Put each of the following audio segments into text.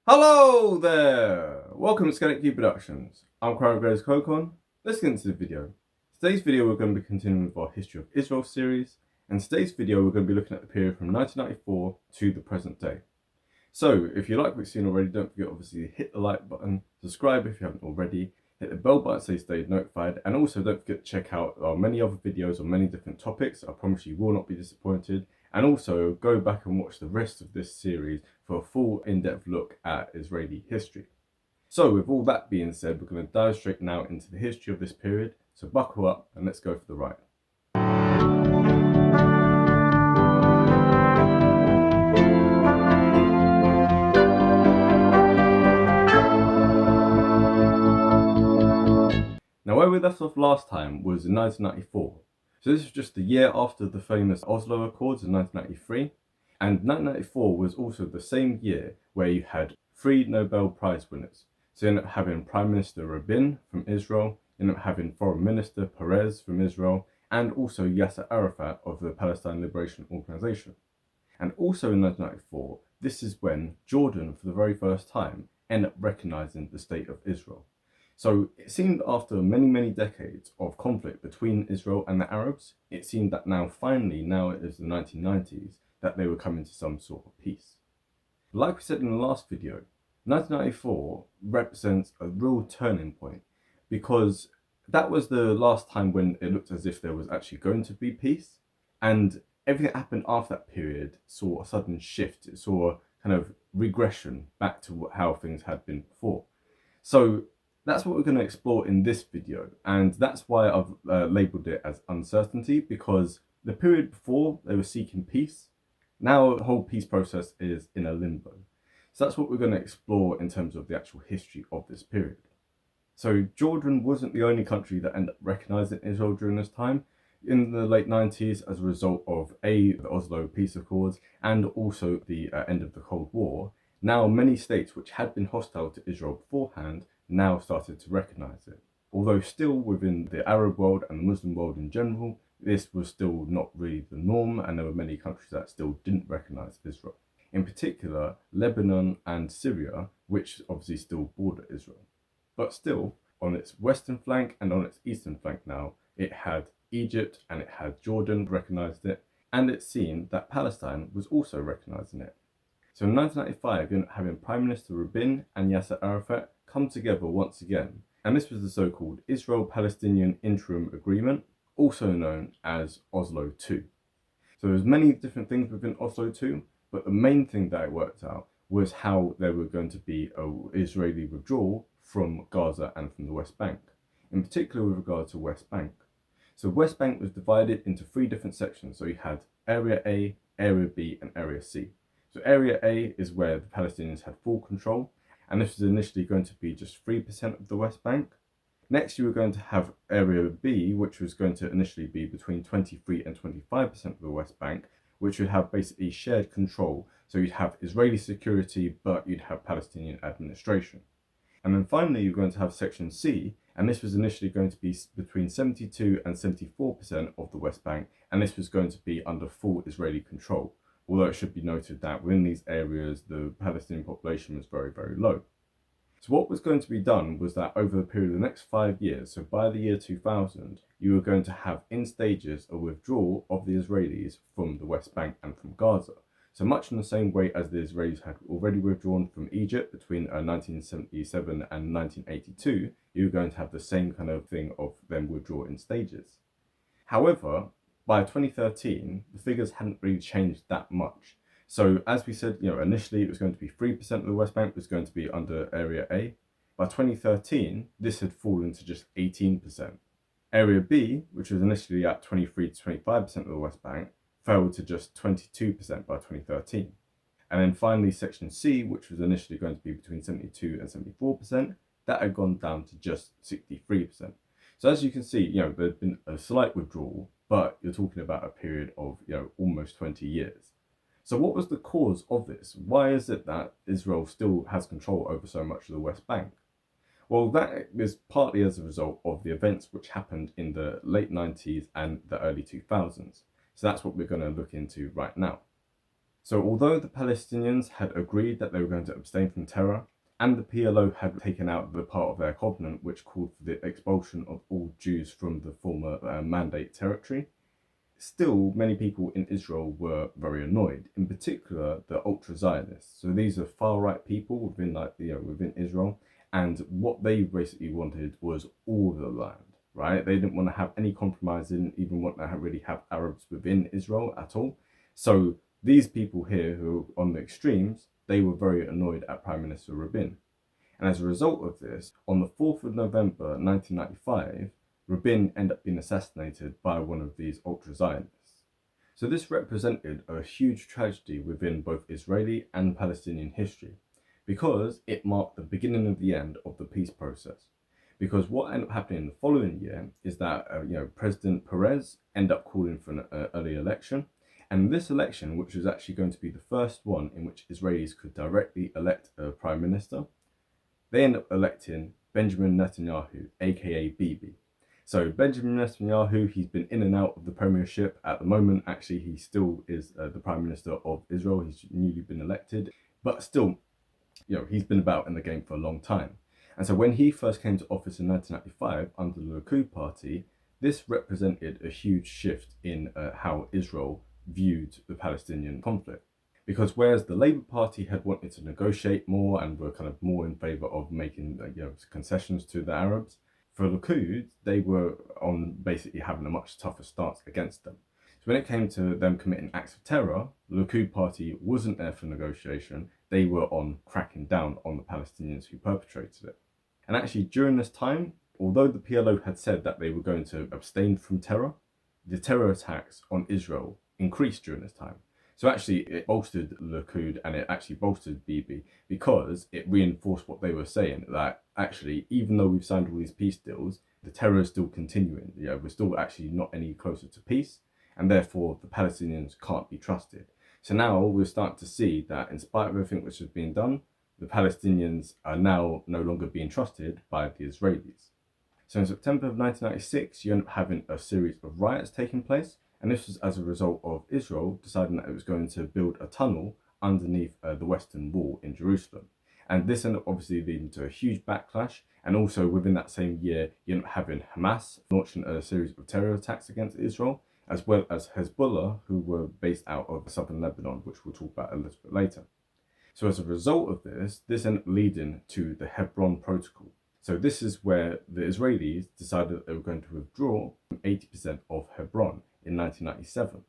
Hello there! Welcome to Skeleton Key Productions. I'm Crown Grace Kokon. Let's get into the video. Today's video we're going to be continuing with our History of Israel series, and today's video we're going to be looking at the period from 1994 to the present day. So if you like what you've seen already, don't forget obviously to hit the like button, subscribe if you haven't already, hit the bell button so you stay notified, and also don't forget to check out our many other videos on many different topics. I promise you will not be disappointed. And also go back and watch the rest of this series for a full in-depth look at Israeli history. So with all that being said, we're going to dive straight now into the history of this period. So buckle up and let's go for the ride. Now where we left off last time was in 1994. So this was just the year after the famous Oslo Accords in 1993. And 1994 was also the same year where you had 3 Nobel Prize winners. So you end up having Prime Minister Rabin from Israel, you end up having Foreign Minister Perez from Israel, and also Yasser Arafat of the Palestine Liberation Organization. And also in 1994, this is when Jordan, for the very first time, ended up recognizing the state of Israel. So it seemed after many decades of conflict between Israel and the Arabs, it seemed that now it is the 1990s, that they were coming to some sort of peace. Like we said in the last video, 1994 represents a real turning point because that was the last time when it looked as if there was actually going to be peace, and everything that happened after that period saw a sudden shift. It saw a kind of regression back to how things had been before. So that's what we're going to explore in this video, and that's why I've labelled it as uncertainty, because the period before they were seeking peace, now the whole peace process is in a limbo. So that's what we're going to explore in terms of the actual history of this period. So Jordan wasn't the only country that ended up recognising Israel during this time. In the late 90s, as a result of the Oslo Peace Accords and also the end of the Cold War, now many states which had been hostile to Israel beforehand now started to recognise it. Although still within the Arab world and the Muslim world in general, this was still not really the norm, and there were many countries that still didn't recognise Israel. In particular, Lebanon and Syria, which obviously still border Israel. But still, on its western flank and on its eastern flank now, it had Egypt and it had Jordan recognised it, and it seemed that Palestine was also recognising it. So in 1995, you're having Prime Minister Rabin and Yasser Arafat come together once again, and this was the so-called Israel-Palestinian Interim Agreement, also known as Oslo II. So there's many different things within Oslo II, but the main thing that it worked out was how there were going to be an Israeli withdrawal from Gaza and from the West Bank, in particular with regard to West Bank. So West Bank was divided into 3 different sections. So you had Area A, Area B, and Area C. So Area A is where the Palestinians had full control, and this was initially going to be just 3% of the West Bank. Next, you were going to have Area B, which was going to initially be between 23 and 25% of the West Bank, which would have basically shared control. So you'd have Israeli security, but you'd have Palestinian administration. And then finally, you're going to have Section C, and this was initially going to be between 72 and 74% of the West Bank, and this was going to be under full Israeli control. Although it should be noted that within these areas, the Palestinian population was very low. So what was going to be done was that over the period of the next 5 years, so by the year 2000, you were going to have in stages a withdrawal of the Israelis from the West Bank and from Gaza. So much in the same way as the Israelis had already withdrawn from Egypt between 1977 and 1982, you were going to have the same kind of thing of them withdraw in stages. However, by 2013, the figures hadn't really changed that much. So as we said, initially it was going to be 3% of the West Bank was going to be under Area A. By 2013, this had fallen to just 18%. Area B, which was initially at 23 to 25% of the West Bank, fell to just 22% by 2013. And then finally, Section C, which was initially going to be between 72 and 74%, that had gone down to just 63%. So as you can see, there's been a slight withdrawal, but you're talking about a period of, almost 20 years. So what was the cause of this? Why is it that Israel still has control over so much of the West Bank? Well, that is partly as a result of the events which happened in the late 90s and the early 2000s. So that's what we're going to look into right now. So although the Palestinians had agreed that they were going to abstain from terror, and the PLO had taken out the part of their covenant which called for the expulsion of all Jews from the former Mandate territory, still many people in Israel were very annoyed, in particular the ultra-Zionists. So these are far-right people within within Israel, and what they basically wanted was all the land, right? They didn't want to have any compromising, even want to really have Arabs within Israel at all. So these people here who are on the extremes, they were very annoyed at Prime Minister Rabin. And as a result of this, on the 4th of November 1995, Rabin ended up being assassinated by one of these ultra-Zionists. So this represented a huge tragedy within both Israeli and Palestinian history, because it marked the beginning of the end of the peace process. Because what ended up happening the following year is that President Perez ended up calling for an early election, and this election, which was actually going to be the first one in which Israelis could directly elect a prime minister, they end up electing Benjamin Netanyahu, aka Bibi. So Benjamin Netanyahu, he's been in and out of the premiership. At the moment, actually, he still is the Prime Minister of Israel. He's newly been elected, but still, he's been about in the game for a long time. And so when he first came to office in 1995 under the Likud party, this represented a huge shift in how Israel viewed the Palestinian conflict. Because whereas the Labour Party had wanted to negotiate more and were kind of more in favour of making concessions to the Arabs, for Likud, they were on basically having a much tougher stance against them. So when it came to them committing acts of terror, the Likud party wasn't there for negotiation. They were on cracking down on the Palestinians who perpetrated it. And actually during this time, although the PLO had said that they were going to abstain from terror, the terror attacks on Israel increased during this time. So actually it bolstered Likud and it actually bolstered Bibi because it reinforced what they were saying, that actually, even though we've signed all these peace deals, the terror is still continuing. We're still actually not any closer to peace, and therefore the Palestinians can't be trusted. So now we're starting to see that in spite of everything which has been done, the Palestinians are now no longer being trusted by the Israelis. So in September of 1996, you end up having a series of riots taking place, and this was as a result of Israel deciding that it was going to build a tunnel underneath the Western Wall in Jerusalem. And this ended up obviously leading to a huge backlash, and also within that same year, you end up having Hamas launching a series of terror attacks against Israel, as well as Hezbollah, who were based out of southern Lebanon, which we'll talk about a little bit later. So as a result of this ended up leading to the Hebron Protocol. So this is where the Israelis decided that they were going to withdraw 80% of Hebron in 1997.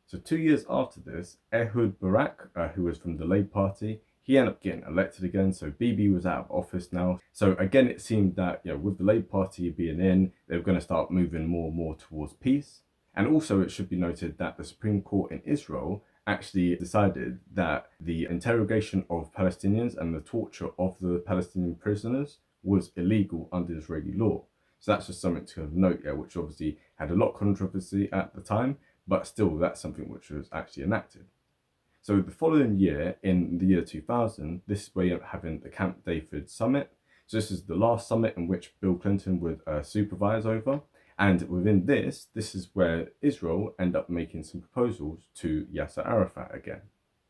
So 2 years after this, Ehud Barak, who was from the Labour Party, he ended up getting elected again. So Bibi was out of office now. So again, it seemed that with the Labour Party being in, they were going to start moving more and more towards peace. And also it should be noted that the Supreme Court in Israel actually decided that the interrogation of Palestinians and the torture of the Palestinian prisoners was illegal under Israeli law. So that's just something to note, which obviously had a lot of controversy at the time, but still that's something which was actually enacted. So the following year, in the year 2000, this is where you're having the Camp David summit. So this is the last summit in which Bill Clinton would supervise over. And within this is where Israel end up making some proposals to Yasser Arafat again.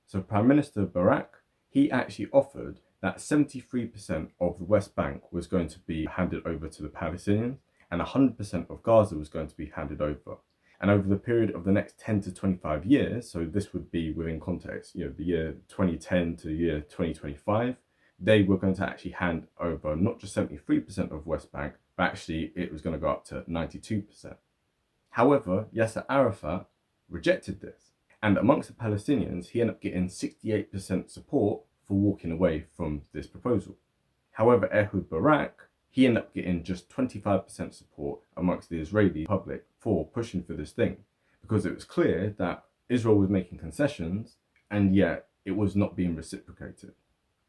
So Prime Minister Barak, he actually offered that 73% of the West Bank was going to be handed over to the Palestinians and 100% of Gaza was going to be handed over. And over the period of the next 10 to 25 years, so this would be within context, the year 2010 to the year 2025, they were going to actually hand over not just 73% of West Bank, but actually it was going to go up to 92%. However, Yasser Arafat rejected this. And amongst the Palestinians, he ended up getting 68% support for walking away from this proposal. However, Ehud Barak, he ended up getting just 25% support amongst the Israeli public for pushing for this thing, because it was clear that Israel was making concessions and yet it was not being reciprocated.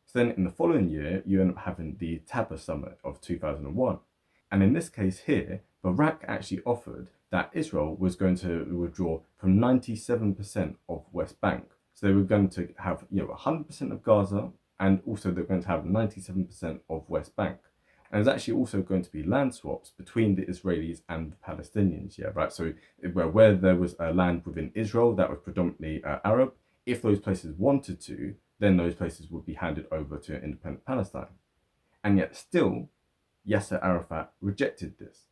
So then in the following year, you end up having the Taba Summit of 2001. And in this case here, Barak actually offered that Israel was going to withdraw from 97% of West Bank. So they were going to have 100% of Gaza, and also they're going to have 97% of West Bank. And there's actually also going to be land swaps between the Israelis and the Palestinians, right? So where there was land within Israel that was predominantly Arab, if those places wanted to, then those places would be handed over to an independent Palestine. And yet still, Yasser Arafat rejected this.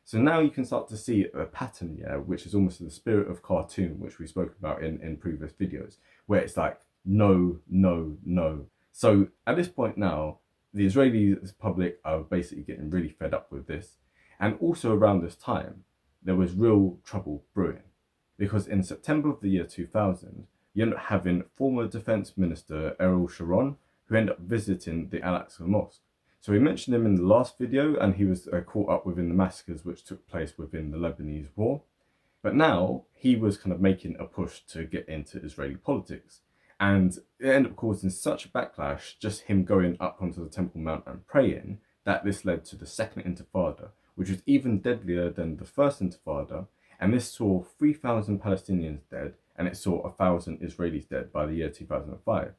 So now you can start to see a pattern, yeah, which is almost the spirit of cartoon, which we spoke about in previous videos, where it's like, no, no, no. So at this point now, the Israeli public are basically getting really fed up with this. And also around this time, there was real trouble brewing. Because in September of the year 2000, you end up having former Defense Minister Ariel Sharon, who ended up visiting the Al-Aqsa Mosque. So we mentioned him in the last video, and he was caught up within the massacres which took place within the Lebanese war. But now he was kind of making a push to get into Israeli politics. And it ended up causing such a backlash, just him going up onto the Temple Mount and praying, that this led to the Second Intifada, which was even deadlier than the First Intifada. And this saw 3,000 Palestinians dead, and it saw 1,000 Israelis dead by the year 2005.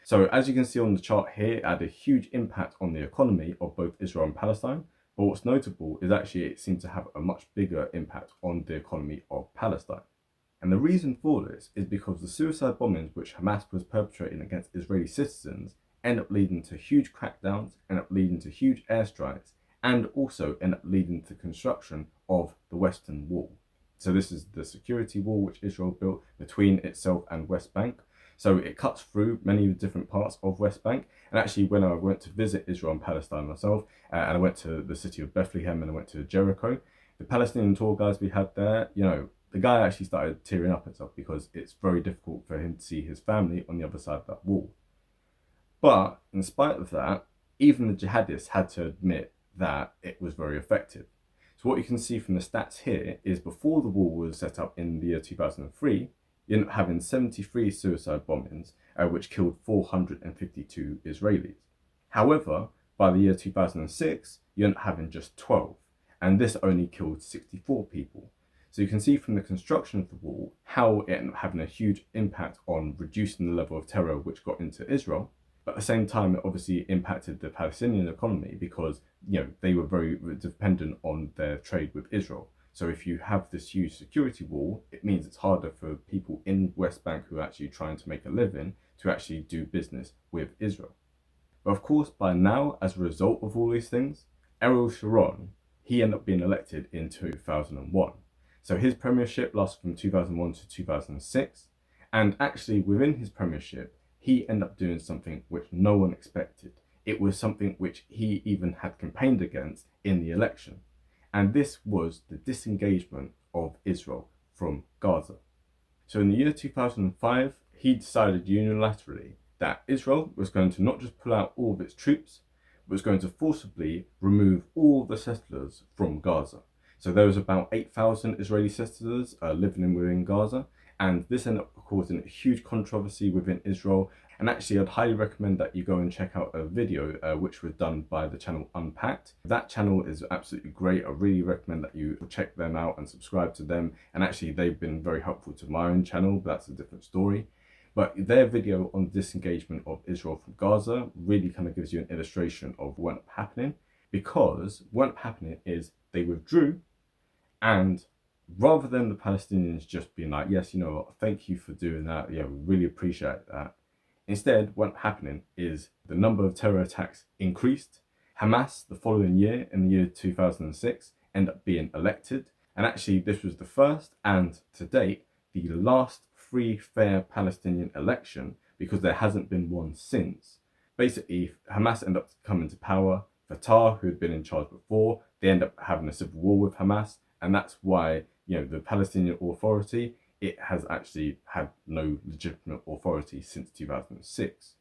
So as you can see on the chart here, it had a huge impact on the economy of both Israel and Palestine. But what's notable is actually it seemed to have a much bigger impact on the economy of Palestine. And the reason for this is because the suicide bombings which Hamas was perpetrating against Israeli citizens end up leading to huge crackdowns, end up leading to huge airstrikes, and also end up leading to the construction of the Western Wall. So this is the security wall which Israel built between itself and West Bank. So it cuts through many different parts of West Bank. And actually, when I went to visit Israel and Palestine myself, and I went to the city of Bethlehem and I went to Jericho, the Palestinian tour guides we had there, you know, the guy actually started tearing up and stuff because it's very difficult for him to see his family on the other side of that wall. But in spite of that, even the jihadists had to admit that it was very effective. So what you can see from the stats here is before the wall was set up in the year 2003, you end up having 73 suicide bombings, which killed 452 Israelis. However, by the year 2006, you end up having just 12, and this only killed 64 people. So you can see from the construction of the wall how it ended up having a huge impact on reducing the level of terror which got into Israel. But at the same time, it obviously impacted the Palestinian economy because, you know, they were very dependent on their trade with Israel. So if you have this huge security wall, it means it's harder for people in West Bank who are actually trying to make a living to actually do business with Israel. But of course, by now, as a result of all these things, Ariel Sharon, he ended up being elected in 2001. So his premiership lasted from 2001 to 2006. And actually within his premiership, he ended up doing something which no one expected. It was something which he even had campaigned against in the election. And this was the disengagement of Israel from Gaza. So in the year 2005, he decided unilaterally that Israel was going to not just pull out all of its troops, but was going to forcibly remove all the settlers from Gaza. So there was about 8,000 Israeli settlers living within Gaza, and this ended up causing a huge controversy within Israel. And actually, I'd highly recommend that you go and check out a video which was done by the channel Unpacked. That channel is absolutely great. I really recommend that you check them out and subscribe to them. And actually, they've been very helpful to my own channel, but that's a different story. But their video on the disengagement of Israel from Gaza really kind of gives you an illustration of what ended up happening. Because what ended up happening is they withdrew, and rather than the Palestinians just being like, yes, you know what, thank you for doing that, yeah, we really appreciate that. Instead, what's happening is the number of terror attacks increased. Hamas, the following year, in the year 2006, ended up being elected. And actually, this was the first and, to date, the last free, fair Palestinian election, because there hasn't been one since. Basically, Hamas ended up coming to power. Fatah, who had been in charge before, they end up having a civil war with Hamas. And that's why, you know, the Palestinian Authority, it has actually had no legitimate authority since 2006.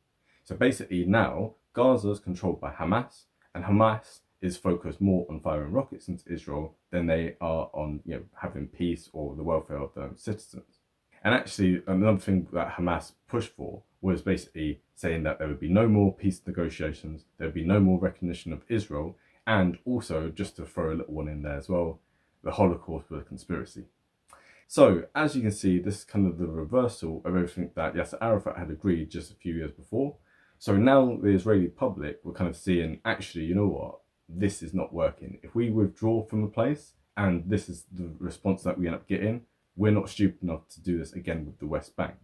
So basically now, Gaza is controlled by Hamas, and Hamas is focused more on firing rockets into Israel than they are on, you know, having peace or the welfare of their own citizens. And actually, another thing that Hamas pushed for was basically saying that there would be no more peace negotiations, there would be no more recognition of Israel, and also, just to throw a little one in there as well, the Holocaust was a conspiracy. So, as you can see, this is kind of the reversal of everything that Yasser Arafat had agreed just a few years before. So now the Israeli public were kind of seeing, actually, you know what, this is not working. If we withdraw from the place, and this is the response that we end up getting, we're not stupid enough to do this again with the West Bank.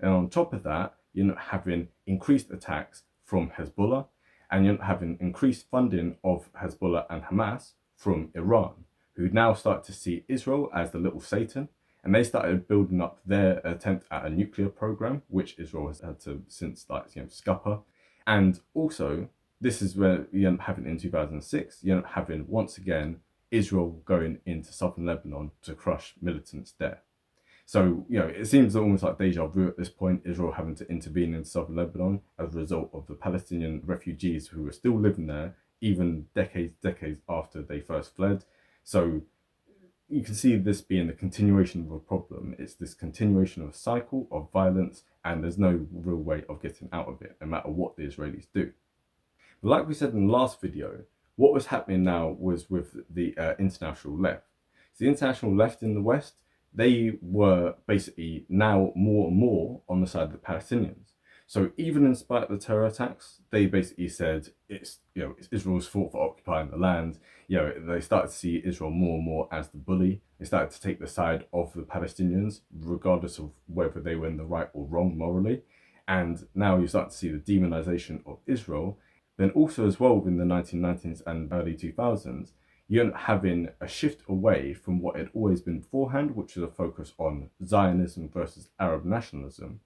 And on top of that, you're not having increased attacks from Hezbollah, and you're not having increased funding of Hezbollah and Hamas from Iran, who now start to see Israel as the little Satan, and they started building up their attempt at a nuclear program, which Israel has had to since scupper. And also, this is where you end up having in 2006, you end up having once again Israel going into southern Lebanon to crush militants there. So, it seems almost like deja vu at this point, Israel having to intervene in southern Lebanon as a result of the Palestinian refugees who were still living there, even decades after they first fled. So you can see this being the continuation of a problem. It's this continuation of a cycle of violence, and there's no real way of getting out of it, no matter what the Israelis do. But like we said in the last video, what was happening now was with the international left. So the international left in the West, they were basically now more and more on the side of the Palestinians. So even in spite of the terror attacks, they basically said it's Israel's fault for occupying the land. They started to see Israel more and more as the bully. They started to take the side of the Palestinians, regardless of whether they were in the right or wrong morally. And now you start to see the demonization of Israel. Then also as well within the 1990s and early 2000s, you're having a shift away from what had always been beforehand, which was a focus on Zionism versus Arab nationalism.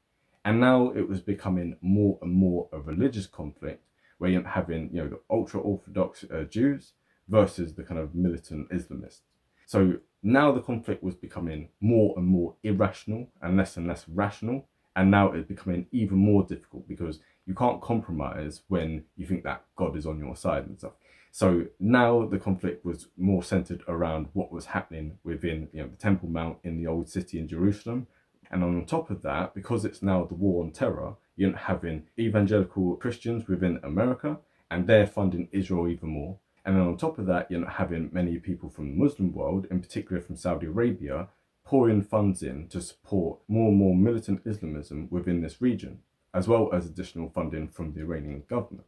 And now it was becoming more and more a religious conflict, where you're having the ultra-Orthodox Jews versus the kind of militant Islamists. So now the conflict was becoming more and more irrational and less rational. And now it's becoming even more difficult because you can't compromise when you think that God is on your side and stuff. So now the conflict was more centered around what was happening within the Temple Mount in the old city in Jerusalem. And on top of that, because it's now the war on terror, you're having evangelical Christians within America, and they're funding Israel even more. And then on top of that, you're not having many people from the Muslim world, in particular from Saudi Arabia, pouring funds in to support more and more militant Islamism within this region, as well as additional funding from the Iranian government.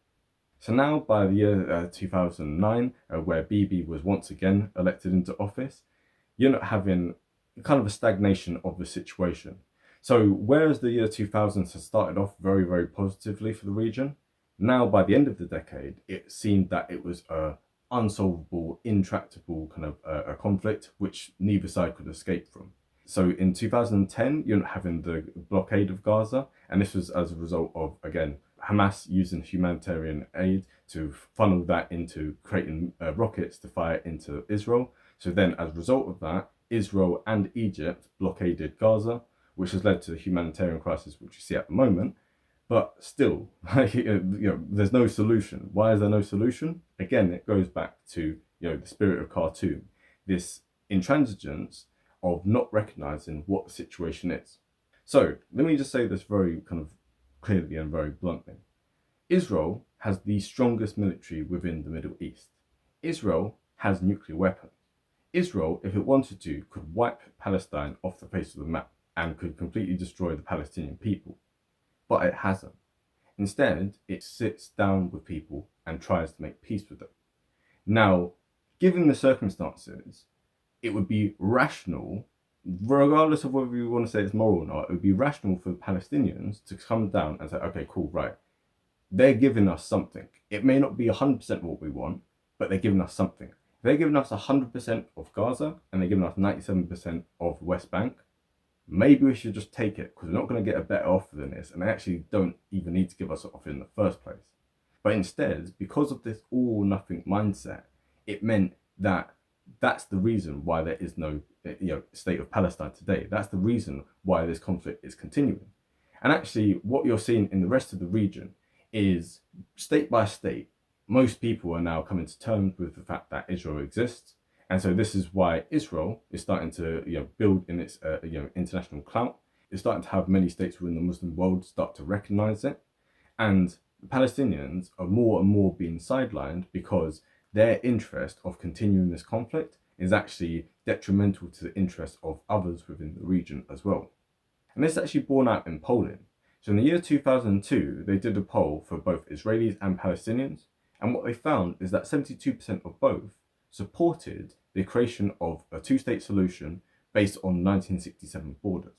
So now by the year 2009, where Bibi was once again elected into office, you're not having kind of a stagnation of the situation. So whereas the year 2000s has started off very, very positively for the region, now by the end of the decade, it seemed that it was a unsolvable, intractable kind of a conflict which neither side could escape from. So in 2010, you're not having the blockade of Gaza, and this was as a result of, again, Hamas using humanitarian aid to funnel that into creating rockets to fire into Israel. So then as a result of that, Israel and Egypt blockaded Gaza, which has led to the humanitarian crisis which you see at the moment. But still, there's no solution. Why is there no solution? Again, it goes back to the spirit of Khartoum, this intransigence of not recognizing what the situation is. So let me just say this very kind of clearly and very bluntly. Israel has the strongest military within the Middle East. Israel has nuclear weapons. Israel, if it wanted to, could wipe Palestine off the face of the map and could completely destroy the Palestinian people. But it hasn't. Instead, it sits down with people and tries to make peace with them. Now, given the circumstances, it would be rational, regardless of whether you want to say it's moral or not, it would be rational for the Palestinians to come down and say, okay, cool, right. They're giving us something. It may not be 100% what we want, but they're giving us something. They're giving us 100% of Gaza and they're giving us 97% of West Bank. Maybe we should just take it because we're not going to get a better offer than this, and they actually don't even need to give us an offer in the first place. But instead, because of this all or nothing mindset, it meant that that's the reason why there is no state of Palestine today. That's the reason why this conflict is continuing. And actually, what you're seeing in the rest of the region is state by state, most people are now coming to terms with the fact that Israel exists. And so this is why Israel is starting to build in its international clout. It's starting to have many states within the Muslim world start to recognize it. And the Palestinians are more and more being sidelined because their interest of continuing this conflict is actually detrimental to the interest of others within the region as well. And this is actually borne out in polling. So in the year 2002, they did a poll for both Israelis and Palestinians. And what they found is that 72% of both supported the creation of a two-state solution based on 1967 borders.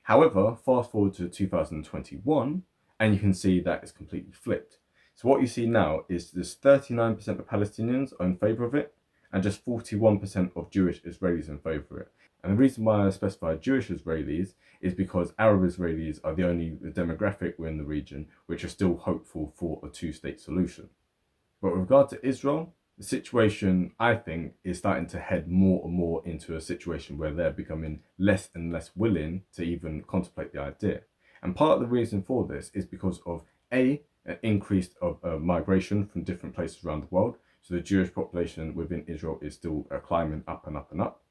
However, fast forward to 2021, and you can see that it's completely flipped. So what you see now is this 39% of Palestinians are in favour of it, and just 41% of Jewish Israelis in favour of it. And the reason why I specify Jewish Israelis is because Arab Israelis are the only demographic within the region which are still hopeful for a two-state solution. But with regard to Israel, the situation, I think, is starting to head more and more into a situation where they're becoming less and less willing to even contemplate the idea. And part of the reason for this is because of an increase of migration from different places around the world. So the Jewish population within Israel is still climbing up and up and up.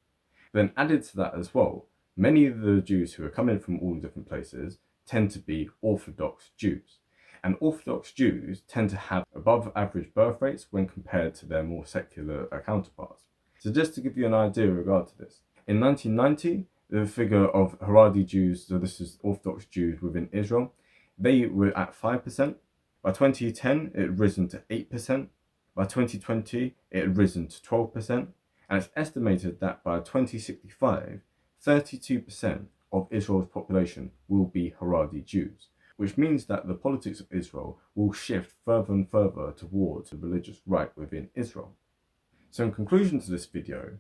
Then added to that as well, many of the Jews who are coming from all different places tend to be Orthodox Jews. And Orthodox Jews tend to have above average birth rates when compared to their more secular counterparts. So just to give you an idea in regard to this, in 1990, the figure of Haredi Jews, so this is Orthodox Jews within Israel, they were at 5%. By 2010, it had risen to 8%. By 2020, it had risen to 12%. And it's estimated that by 2065, 32% of Israel's population will be Haredi Jews, which means that the politics of Israel will shift further and further towards the religious right within Israel. So in conclusion to this video,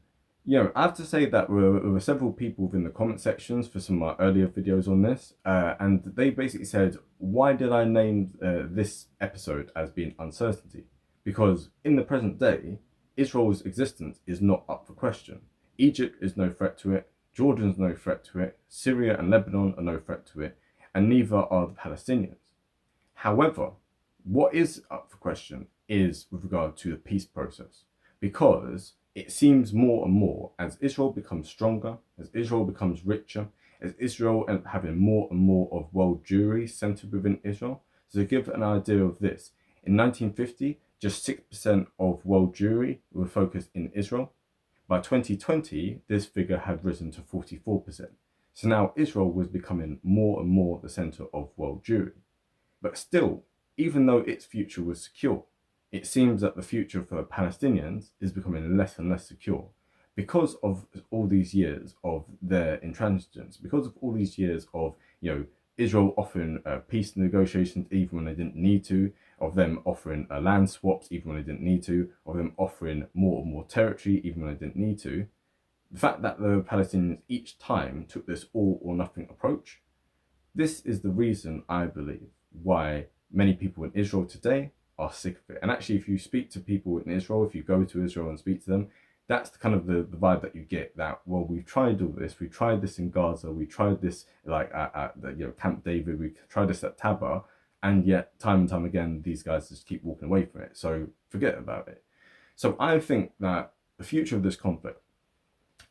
I have to say that there were several people within the comment sections for some of my earlier videos on this, and they basically said, why did I name this episode as being uncertainty? Because in the present day, Israel's existence is not up for question. Egypt is no threat to it, Jordan's no threat to it, Syria and Lebanon are no threat to it, and neither are the Palestinians. However, what is up for question is with regard to the peace process, because it seems more and more as Israel becomes stronger, as Israel becomes richer, as Israel ends up having more and more of world Jewry centered within Israel. So to give an idea of this, in 1950, just 6% of world Jewry were focused in Israel. By 2020, this figure had risen to 44%. So now Israel was becoming more and more the center of world Jewry. But still, even though its future was secure, it seems that the future for Palestinians is becoming less and less secure because of all these years of their intransigence, because of all these years of, Israel offering peace negotiations even when they didn't need to, of them offering land swaps even when they didn't need to, of them offering more and more territory even when they didn't need to. The fact that the Palestinians each time took this all or nothing approach, this is the reason, I believe, why many people in Israel today are sick of it. And actually, if you speak to people in Israel, if you go to Israel and speak to them, that's kind of the vibe that you get, that, well, we've tried all this, we tried this in Gaza, we tried this like at Camp David, we tried this at Tabba, and yet time and time again, these guys just keep walking away from it. So forget about it. So I think that the future of this conflict,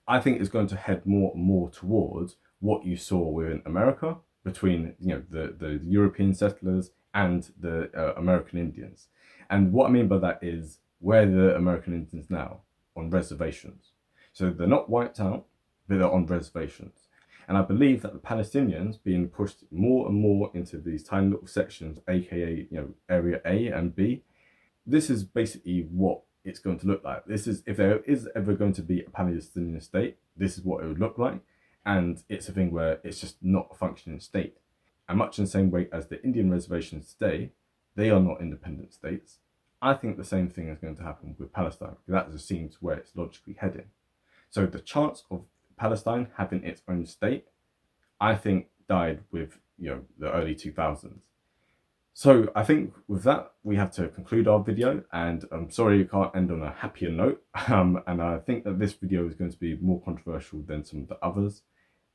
I think is going to head more and more towards what you saw within America between the European settlers and the American Indians. And what I mean by that is, where are the American Indians now? On reservations. So they're not wiped out, but they're on reservations. And I believe that the Palestinians being pushed more and more into these tiny little sections, aka area A and B, this is basically what it's going to look like. This is, if there is ever going to be a Palestinian state, this is what it would look like. And it's a thing where it's just not a functioning state. And much in the same way as the Indian reservations today, they are not independent states. I think the same thing is going to happen with Palestine, because that just seems where it's logically heading. So the chance of Palestine having its own state, I think, died with the early 2000s. So I think with that, we have to conclude our video, and I'm sorry you can't end on a happier note. And I think that this video is going to be more controversial than some of the others.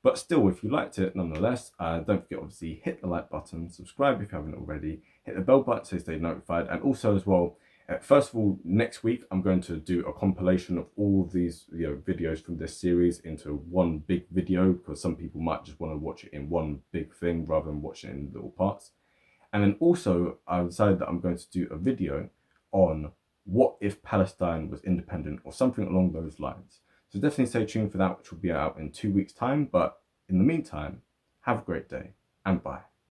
But still, if you liked it, nonetheless, don't forget, obviously, hit the like button, subscribe if you haven't already, hit the bell button so you stay notified. And also as well, first of all, next week, I'm going to do a compilation of all of these videos from this series into one big video, because some people might just want to watch it in one big thing rather than watch it in little parts. And then also, I decided that I'm going to do a video on what if Palestine was independent, or something along those lines. So definitely stay tuned for that, which will be out in 2 weeks' time. But in the meantime, have a great day and bye.